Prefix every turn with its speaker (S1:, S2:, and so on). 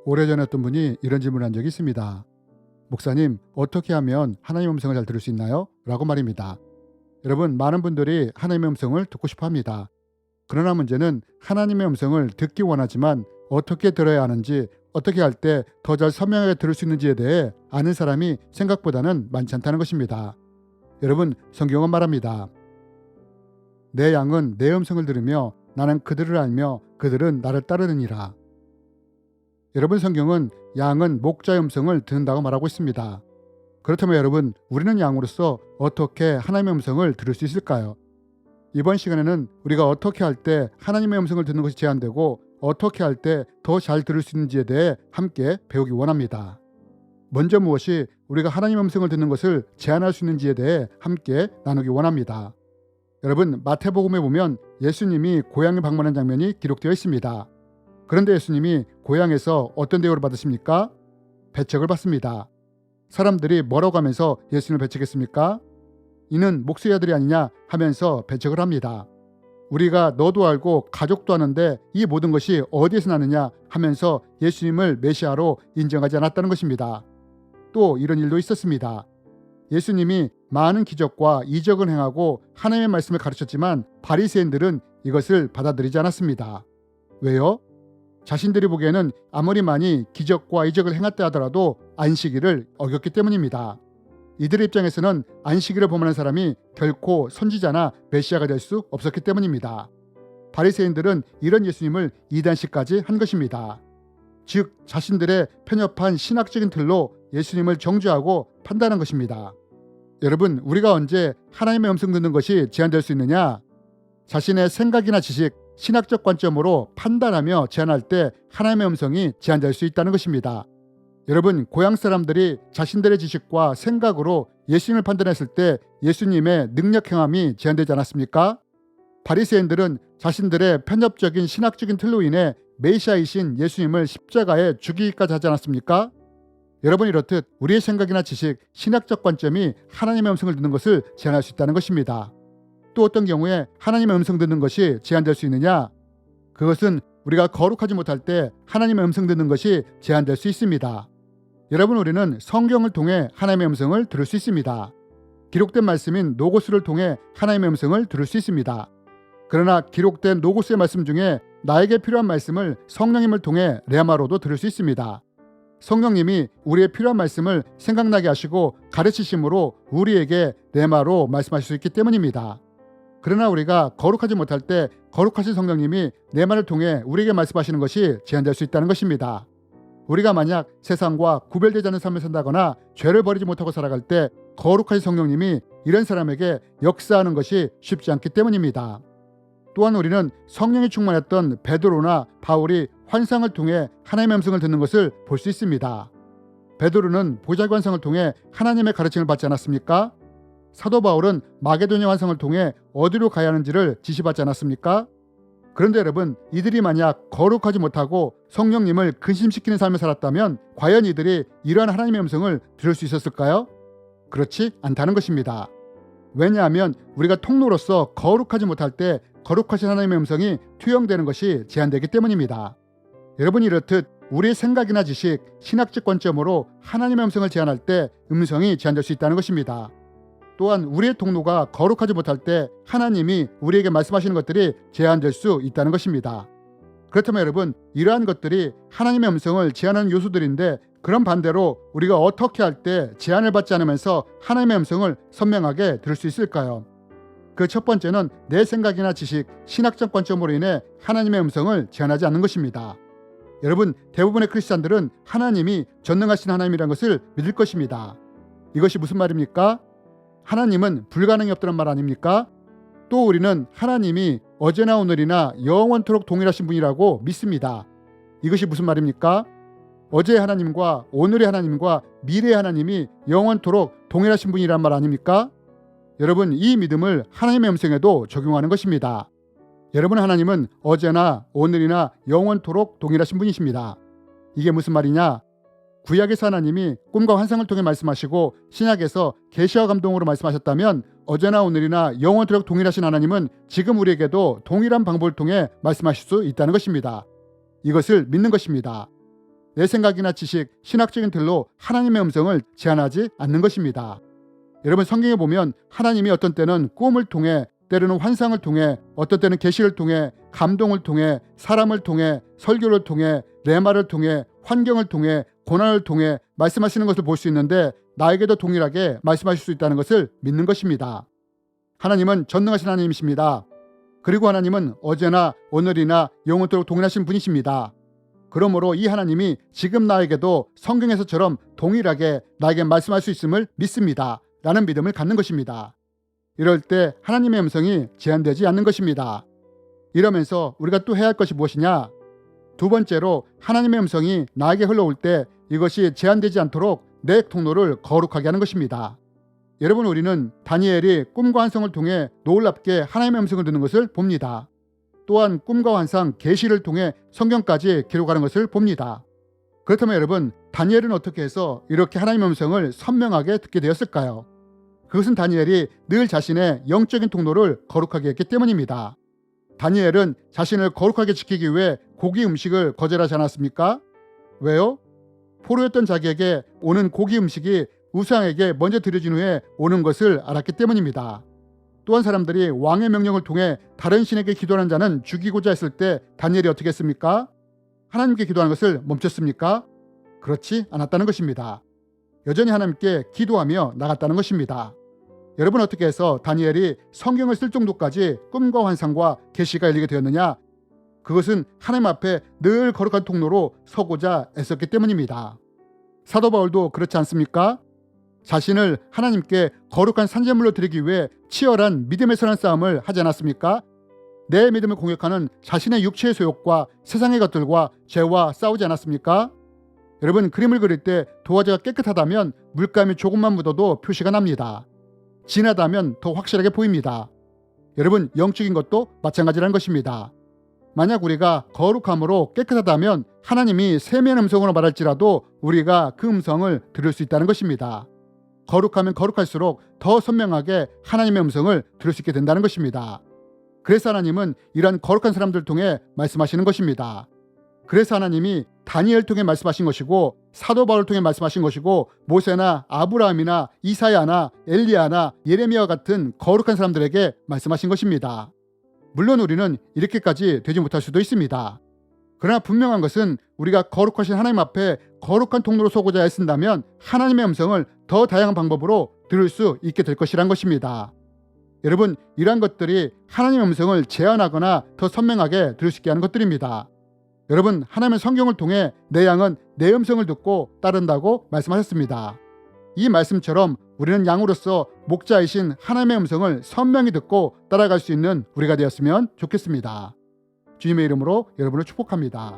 S1: 오래전에 어떤 분이 이런 질문을 한 적이 있습니다. 목사님, 어떻게 하면 하나님의 음성을 잘 들을 수 있나요? 라고 말입니다. 여러분, 많은 분들이 하나님의 음성을 듣고 싶어 합니다. 그러나 문제는 하나님의 음성을 듣기 원하지만 어떻게 들어야 하는지, 어떻게 할 때 더 잘 선명하게 들을 수 있는지에 대해 아는 사람이 생각보다는 많지 않다는 것입니다. 여러분, 성경은 말합니다. 내 양은 내 음성을 들으며 나는 그들을 알며 그들은 나를 따르느니라. 여러분, 성경은 양은 목자의 음성을 듣는다고 말하고 있습니다. 그렇다면 여러분, 우리는 양으로서 어떻게 하나님의 음성을 들을 수 있을까요? 이번 시간에는 우리가 어떻게 할 때 하나님의 음성을 듣는 것이 제한되고 어떻게 할 때 더 잘 들을 수 있는지에 대해 함께 배우기 원합니다. 먼저 무엇이 우리가 하나님의 음성을 듣는 것을 제한할 수 있는지에 대해 함께 나누기 원합니다. 여러분, 마태복음에 보면 예수님이 고향을 방문한 장면이 기록되어 있습니다. 그런데 예수님이 고향에서 어떤 대우를 받으십니까? 배척을 받습니다. 사람들이 뭐라고 하면서 예수님을 배척했습니까? 이는 목수의 아들이 아니냐 하면서 배척을 합니다. 우리가 너도 알고 가족도 아는데 이 모든 것이 어디에서 나느냐 하면서 예수님을 메시아로 인정하지 않았다는 것입니다. 또 이런 일도 있었습니다. 예수님이 많은 기적과 이적을 행하고 하나님의 말씀을 가르쳤지만 바리새인들은 이것을 받아들이지 않았습니다. 왜요? 자신들이 보기에는 아무리 많이 기적과 이적을 행했다 하더라도 안식일을 어겼기 때문입니다. 이들의 입장에서는 안식일을 범하는 사람이 결코 선지자나 메시아가 될 수 없었기 때문입니다. 바리새인들은 이런 예수님을 이단시까지 한 것입니다. 즉, 자신들의 편협한 신학적인 틀로 예수님을 정죄하고 판단한 것입니다. 여러분, 우리가 언제 하나님의 음성 듣는 것이 제한될 수 있느냐? 자신의 생각이나 지식, 신학적 관점으로 판단하며 제한할 때 하나님의 음성이 제한될 수 있다는 것입니다. 여러분, 고향 사람들이 자신들의 지식과 생각으로 예수님을 판단했을 때 예수님의 능력 행함이 제한되지 않았습니까? 바리새인들은 자신들의 편협적인 신학적인 틀로 인해 메시아이신 예수님을 십자가에 죽이기까지 하지 않았습니까? 여러분, 이렇듯 우리의 생각이나 지식, 신학적 관점이 하나님의 음성을 듣는 것을 제한할 수 있다는 것입니다. 또 어떤 경우에 하나님의 음성 듣는 것이 제한될 수 있느냐? 그것은 우리가 거룩하지 못할 때 하나님의 음성 듣는 것이 제한될 수 있습니다. 여러분, 우리는 성경을 통해 하나님의 음성을 들을 수 있습니다. 기록된 말씀인 노고스를 통해 하나님의 음성을 들을 수 있습니다. 그러나 기록된 노고스의 말씀 중에 나에게 필요한 말씀을 성령님을 통해 레마로도 들을 수 있습니다. 성령님이 우리의 필요한 말씀을 생각나게 하시고 가르치심으로 우리에게 레마로 말씀하실 수 있기 때문입니다. 그러나 우리가 거룩하지 못할 때 거룩하신 성령님이 내 말을 통해 우리에게 말씀하시는 것이 제한될 수 있다는 것입니다. 우리가 만약 세상과 구별되지 않는 삶을 산다거나 죄를 버리지 못하고 살아갈 때 거룩하신 성령님이 이런 사람에게 역사하는 것이 쉽지 않기 때문입니다. 또한 우리는 성령이 충만했던 베드로나 바울이 환상을 통해 하나님의 음성을 듣는 것을 볼 수 있습니다. 베드로는 보자기 환상을 통해 하나님의 가르침을 받지 않았습니까? 사도 바울은 마게도냐 환상을 통해 어디로 가야 하는지를 지시받지 않았습니까? 그런데 여러분, 이들이 만약 거룩하지 못하고 성령님을 근심시키는 삶을 살았다면 과연 이들이 이러한 하나님의 음성을 들을 수 있었을까요? 그렇지 않다는 것입니다. 왜냐하면 우리가 통로로서 거룩하지 못할 때 거룩하신 하나님의 음성이 투영되는 것이 제한되기 때문입니다. 여러분이 이렇듯 우리의 생각이나 지식, 신학적 관점으로 하나님의 음성을 제한할 때 음성이 제한될 수 있다는 것입니다. 또한 우리의 통로가 거룩하지 못할 때 하나님이 우리에게 말씀하시는 것들이 제한될 수 있다는 것입니다. 그렇다면 여러분, 이러한 것들이 하나님의 음성을 제한하는 요소들인데 그런 반대로 우리가 어떻게 할 때 제한을 받지 않으면서 하나님의 음성을 선명하게 들을 수 있을까요? 그 첫 번째는 내 생각이나 지식, 신학적 관점으로 인해 하나님의 음성을 제한하지 않는 것입니다. 여러분, 대부분의 크리스찬들은 하나님이 전능하신 하나님이라는 것을 믿을 것입니다. 이것이 무슨 말입니까? 하나님은 불가능이 없다는 말 아닙니까? 또 우리는 하나님이 어제나 오늘이나 영원토록 동일하신 분이라고 믿습니다. 이것이 무슨 말입니까? 어제의 하나님과 오늘의 하나님과 미래의 하나님이 영원토록 동일하신 분이란 말 아닙니까? 여러분, 이 믿음을 하나님의 음성에도 적용하는 것입니다. 여러분, 하나님은 어제나 오늘이나 영원토록 동일하신 분이십니다. 이게 무슨 말이냐? 구약에서 하나님이 꿈과 환상을 통해 말씀하시고 신약에서 계시와 감동으로 말씀하셨다면 어제나 오늘이나 영원토록 동일하신 하나님은 지금 우리에게도 동일한 방법을 통해 말씀하실 수 있다는 것입니다. 이것을 믿는 것입니다. 내 생각이나 지식, 신학적인 틀로 하나님의 음성을 제한하지 않는 것입니다. 여러분, 성경에 보면 하나님이 어떤 때는 꿈을 통해, 때로는 환상을 통해, 어떤 때는 계시를 통해, 감동을 통해, 사람을 통해, 설교를 통해, 레마를 통해, 환경을 통해, 고난을 통해 말씀하시는 것을 볼 수 있는데, 나에게도 동일하게 말씀하실 수 있다는 것을 믿는 것입니다. 하나님은 전능하신 하나님이십니다. 그리고 하나님은 어제나 오늘이나 영원토록 동일하신 분이십니다. 그러므로 이 하나님이 지금 나에게도 성경에서처럼 동일하게 나에게 말씀할 수 있음을 믿습니다. 라는 믿음을 갖는 것입니다. 이럴 때 하나님의 음성이 제한되지 않는 것입니다. 이러면서 우리가 또 해야 할 것이 무엇이냐? 두 번째로, 하나님의 음성이 나에게 흘러올 때 이것이 제한되지 않도록 내 통로를 거룩하게 하는 것입니다. 여러분, 우리는 다니엘이 꿈과 환상을 통해 놀랍게 하나님의 음성을 듣는 것을 봅니다. 또한 꿈과 환상, 계시를 통해 성경까지 기록하는 것을 봅니다. 그렇다면 여러분, 다니엘은 어떻게 해서 이렇게 하나님의 음성을 선명하게 듣게 되었을까요? 그것은 다니엘이 늘 자신의 영적인 통로를 거룩하게 했기 때문입니다. 다니엘은 자신을 거룩하게 지키기 위해 고기 음식을 거절하지 않았습니까? 왜요? 포로였던 자기에게 오는 고기 음식이 우상에게 먼저 드려진 후에 오는 것을 알았기 때문입니다. 또한 사람들이 왕의 명령을 통해 다른 신에게 기도하는 자는 죽이고자 했을 때 다니엘이 어떻게 했습니까? 하나님께 기도하는 것을 멈췄습니까? 그렇지 않았다는 것입니다. 여전히 하나님께 기도하며 나갔다는 것입니다. 여러분, 어떻게 해서 다니엘이 성경을 쓸 정도까지 꿈과 환상과 계시가 열리게 되었느냐? 그것은 하나님 앞에 늘 거룩한 통로로 서고자 애썼기 때문입니다. 사도 바울도 그렇지 않습니까? 자신을 하나님께 거룩한 산제물로 드리기 위해 치열한 믿음의 선한 싸움을 하지 않았습니까? 내 믿음을 공격하는 자신의 육체의 소욕과 세상의 것들과 죄와 싸우지 않았습니까? 여러분, 그림을 그릴 때 도화지가 깨끗하다면 물감이 조금만 묻어도 표시가 납니다. 진하다면 더 확실하게 보입니다. 여러분, 영적인 것도 마찬가지라는 것입니다. 만약 우리가 거룩함으로 깨끗하다면 하나님이 세미한 음성으로 말할지라도 우리가 그 음성을 들을 수 있다는 것입니다. 거룩하면 거룩할수록 더 선명하게 하나님의 음성을 들을 수 있게 된다는 것입니다. 그래서 하나님은 이러한 거룩한 사람들을 통해 말씀하시는 것입니다. 그래서 하나님이 다니엘 통해 말씀하신 것이고, 사도 바울을 통해 말씀하신 것이고, 모세나 아브라함이나 이사야나 엘리야나 예레미야와 같은 거룩한 사람들에게 말씀하신 것입니다. 물론 우리는 이렇게까지 되지 못할 수도 있습니다. 그러나 분명한 것은 우리가 거룩하신 하나님 앞에 거룩한 통로로 서고자 애쓴다면 하나님의 음성을 더 다양한 방법으로 들을 수 있게 될 것이란 것입니다. 여러분, 이러한 것들이 하나님의 음성을 제한하거나 더 선명하게 들을 수 있게 하는 것들입니다. 여러분, 하나님의 성경을 통해 내 양은 내 음성을 듣고 따른다고 말씀하셨습니다. 이 말씀처럼 우리는 양으로서 목자이신 하나님의 음성을 선명히 듣고 따라갈 수 있는 우리가 되었으면 좋겠습니다. 주님의 이름으로 여러분을 축복합니다.